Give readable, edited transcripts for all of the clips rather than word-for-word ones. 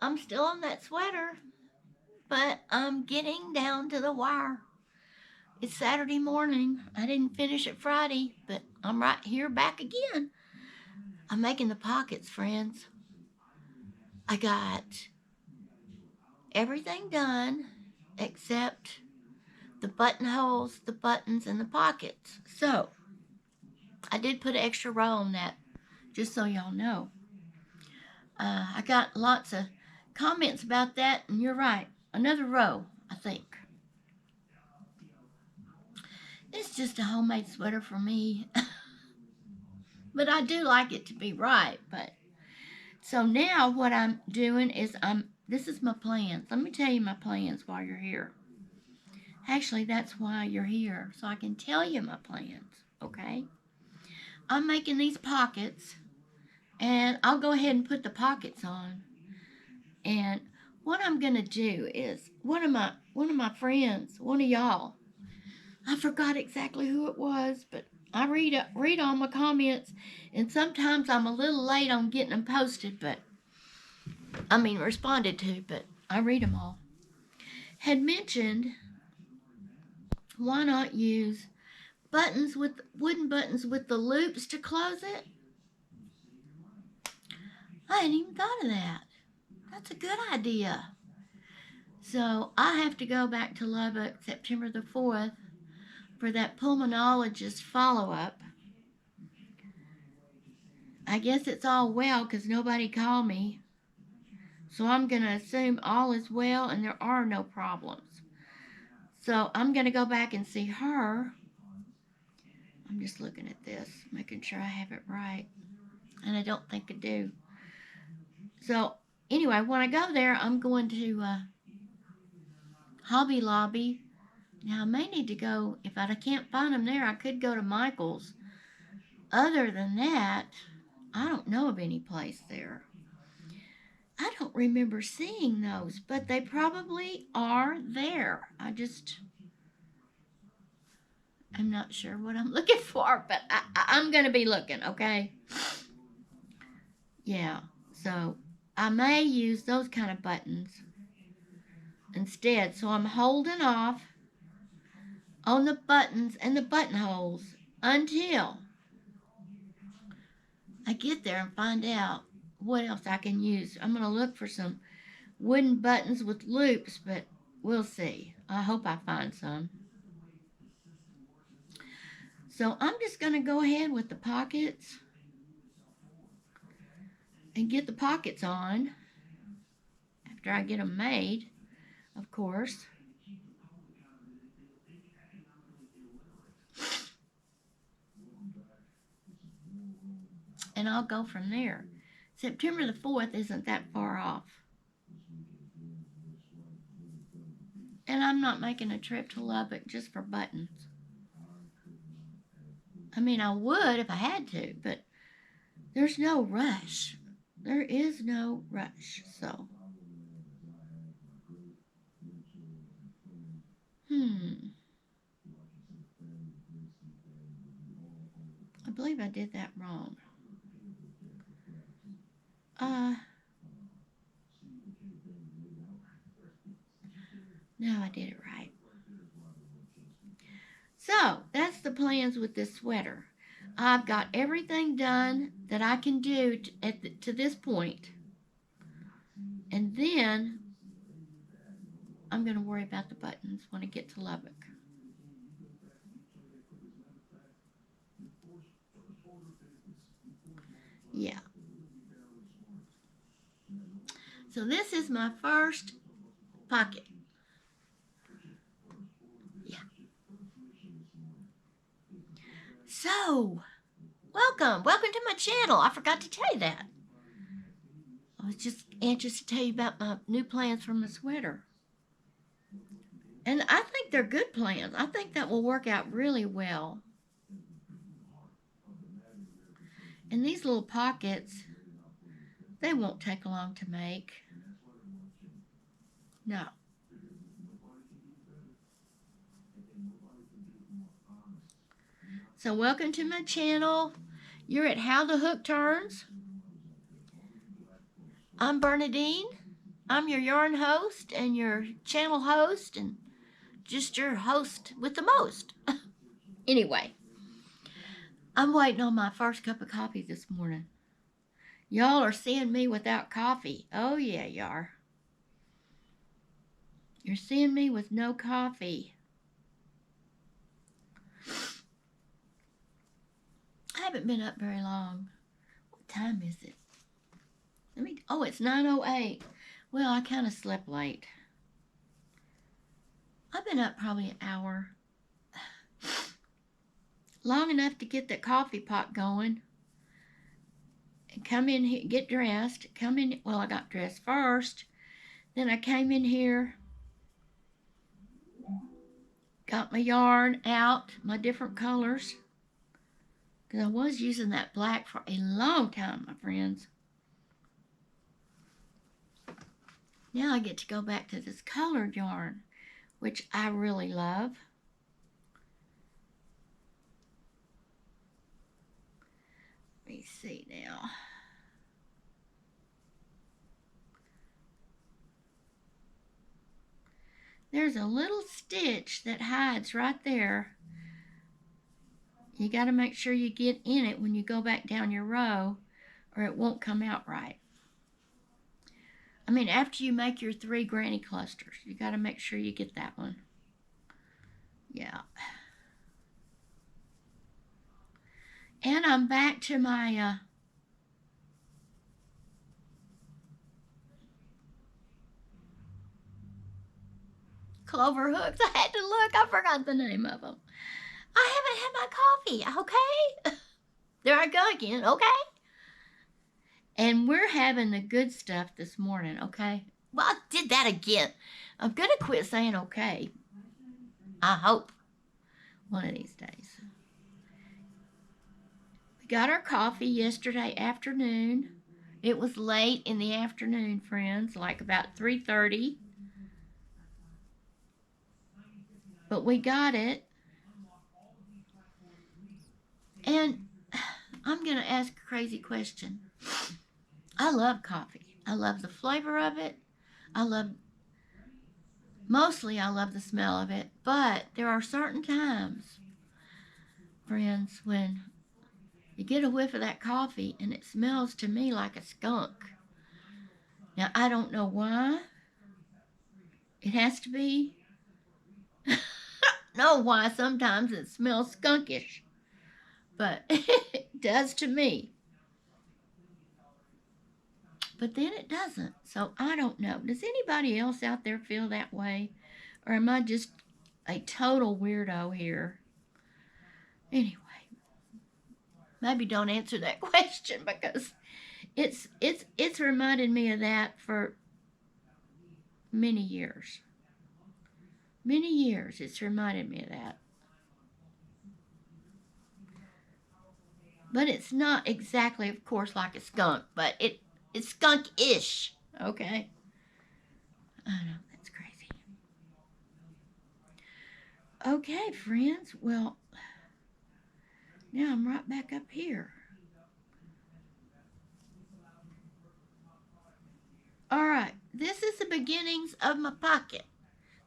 I'm still on that sweater, but I'm getting down to the wire. It's Saturday morning. I didn't finish it Friday, but I'm right here back again. I'm making the pockets, friends. I got everything done except the buttonholes, the buttons, and the pockets. So, I did put an extra row on that, just so y'all know. I got lots of comments about that, and you're right. Another row, I think. It's just a homemade sweater for me. But I do like it to be right. But so now what I'm doing is this is my plans. Let me tell you my plans while you're here. Actually, that's why you're here, so I can tell you my plans, okay? I'm making these pockets, and I'll go ahead and put the pockets on. And what I'm gonna do is one of my friends, one of y'all, I forgot exactly who it was, but I read all my comments, and sometimes I'm a little late on getting them posted, but responded to, but I read them all. Had mentioned why not use buttons with wooden buttons with the loops to close it. I hadn't even thought of that. That's a good idea. So I have to go back to Lubbock September the 4th for that pulmonologist follow-up. I guess it's all well because nobody called me. So I'm going to assume all is well and there are no problems. So I'm going to go back and see her. I'm just looking at this, making sure I have it right. And I don't think I do. So anyway, when I go there, I'm going to Hobby Lobby. Now I may need to go, if I can't find them there, I could go to Michael's. Other than that, I don't know of any place there. I don't remember seeing those, but they probably are there. I'm not sure what I'm looking for, but I'm going to be looking, okay? Yeah, so I may use those kind of buttons instead. So I'm holding off on the buttons and the buttonholes until I get there and find out what else I can use. I'm going to look for some wooden buttons with loops, but we'll see. I hope I find some. So I'm just going to go ahead with the pockets and get the pockets on after I get them made, of course. And I'll go from there. September the 4th isn't that far off. And I'm not making a trip to Lubbock just for buttons. I mean, I would if I had to, but there's no rush. There is no rush, so. I believe I did that wrong. No, I did it right. So, that's the plans with this sweater. I've got everything done that I can do to this point. And then I'm going to worry about the buttons when I get to Lubbock. Yeah. So this is my first pocket. Yeah. So, welcome to my channel. I forgot to tell you that. I was just anxious to tell you about my new plans for my sweater. And I think they're good plans. I think that will work out really well. And these little pockets, they won't take long to make. No. So welcome to my channel. You're at How the Hook Turns. I'm Bernadine. I'm your yarn host and your channel host and just your host with the most. Anyway, I'm waiting on my first cup of coffee this morning. Y'all are seeing me without coffee. Oh yeah, you are. You're seeing me with no coffee. I haven't been up very long. What time is it? Oh, it's 9:08. Well, I kind of slept late. I've been up probably an hour. Long enough to get the coffee pot going. And come in here, get dressed. Come in. Well, I got dressed first. Then I came in here. Got my yarn out, my different colors. Because I was using that black for a long time, my friends. Now I get to go back to this colored yarn, which I really love. Let me see now. There's a little stitch that hides right there. You got to make sure you get in it when you go back down your row, or it won't come out right. I mean, after you make your 3 granny clusters, you got to make sure you get that one. Yeah. And I'm back to my clover hooks. I had to look. I forgot the name of them. I haven't had my coffee, okay? There I go again, okay? And we're having the good stuff this morning, okay? Well, I did that again. I'm going to quit saying okay. I hope. One of these days. We got our coffee yesterday afternoon. It was late in the afternoon, friends, like about 3:30. But we got it. And I'm going to ask a crazy question. I love coffee. I love the flavor of it. Mostly I love the smell of it. But there are certain times, friends, when you get a whiff of that coffee and it smells to me like a skunk. Now, I don't know why. It has to be. Know why sometimes it smells skunkish. But it does to me. But then it doesn't. So I don't know. Does anybody else out there feel that way? Or am I just a total weirdo here? Anyway, maybe don't answer that question, because it's reminded me of that for many years. Many years it's reminded me of that. But it's not exactly, of course, like a skunk, but it's skunk-ish, okay? I know, that's crazy. Okay, friends, well, now I'm right back up here. All right, this is the beginnings of my pocket.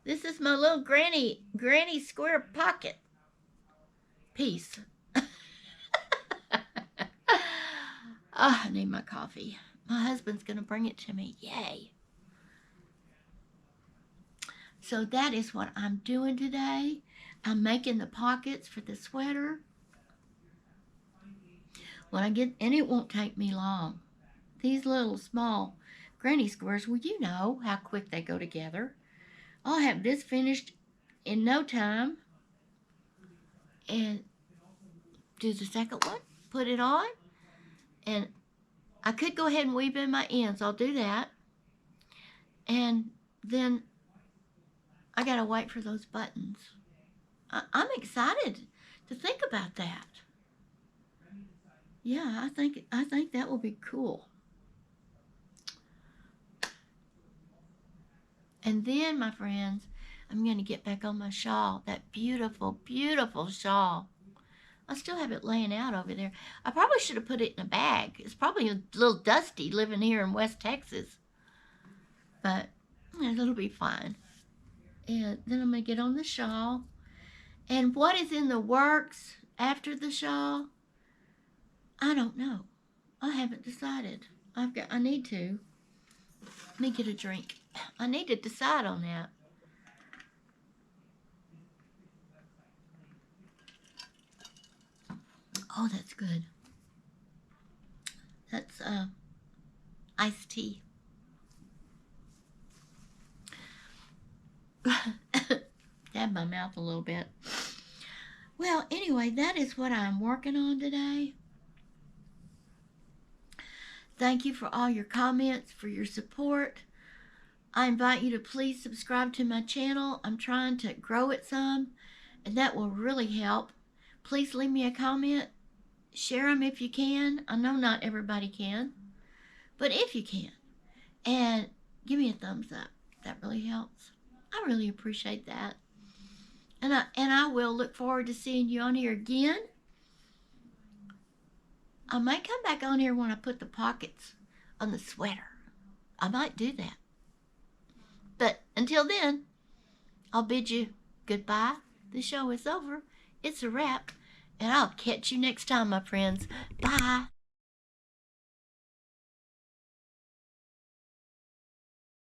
This is my little granny square pocket piece. I need my coffee. My husband's going to bring it to me. Yay. So that is what I'm doing today. I'm making the pockets for the sweater. And it won't take me long. These little small granny squares, well, you know how quick they go together. I'll have this finished in no time. And do the second one. Put it on. And I could go ahead and weave in my ends. I'll do that. And then I got to wait for those buttons. I'm excited to think about that. Yeah, I think that will be cool. And then, my friends, I'm going to get back on my shawl. That beautiful, beautiful shawl. I still have it laying out over there. I probably should have put it in a bag. It's probably a little dusty living here in West Texas. but it'll be fine. And then I'm going to get on the shawl. And what is in the works after the shawl? I don't know. I haven't decided. I need to. Let me get a drink. I need to decide on that. Oh, that's good. That's iced tea. Dab my mouth a little bit. Well, anyway, that is what I'm working on today. Thank you for all your comments, for your support. I invite you to please subscribe to my channel. I'm trying to grow it some, and that will really help. Please leave me a comment. Share them if you can. I know not everybody can, but if you can. And give me a thumbs up. That really helps. I really appreciate that. And I will look forward to seeing you on here again. I might come back on here when I put the pockets on the sweater. I might do that. But until then, I'll bid you goodbye. The show is over. It's a wrap. And I'll catch you next time, my friends. Bye.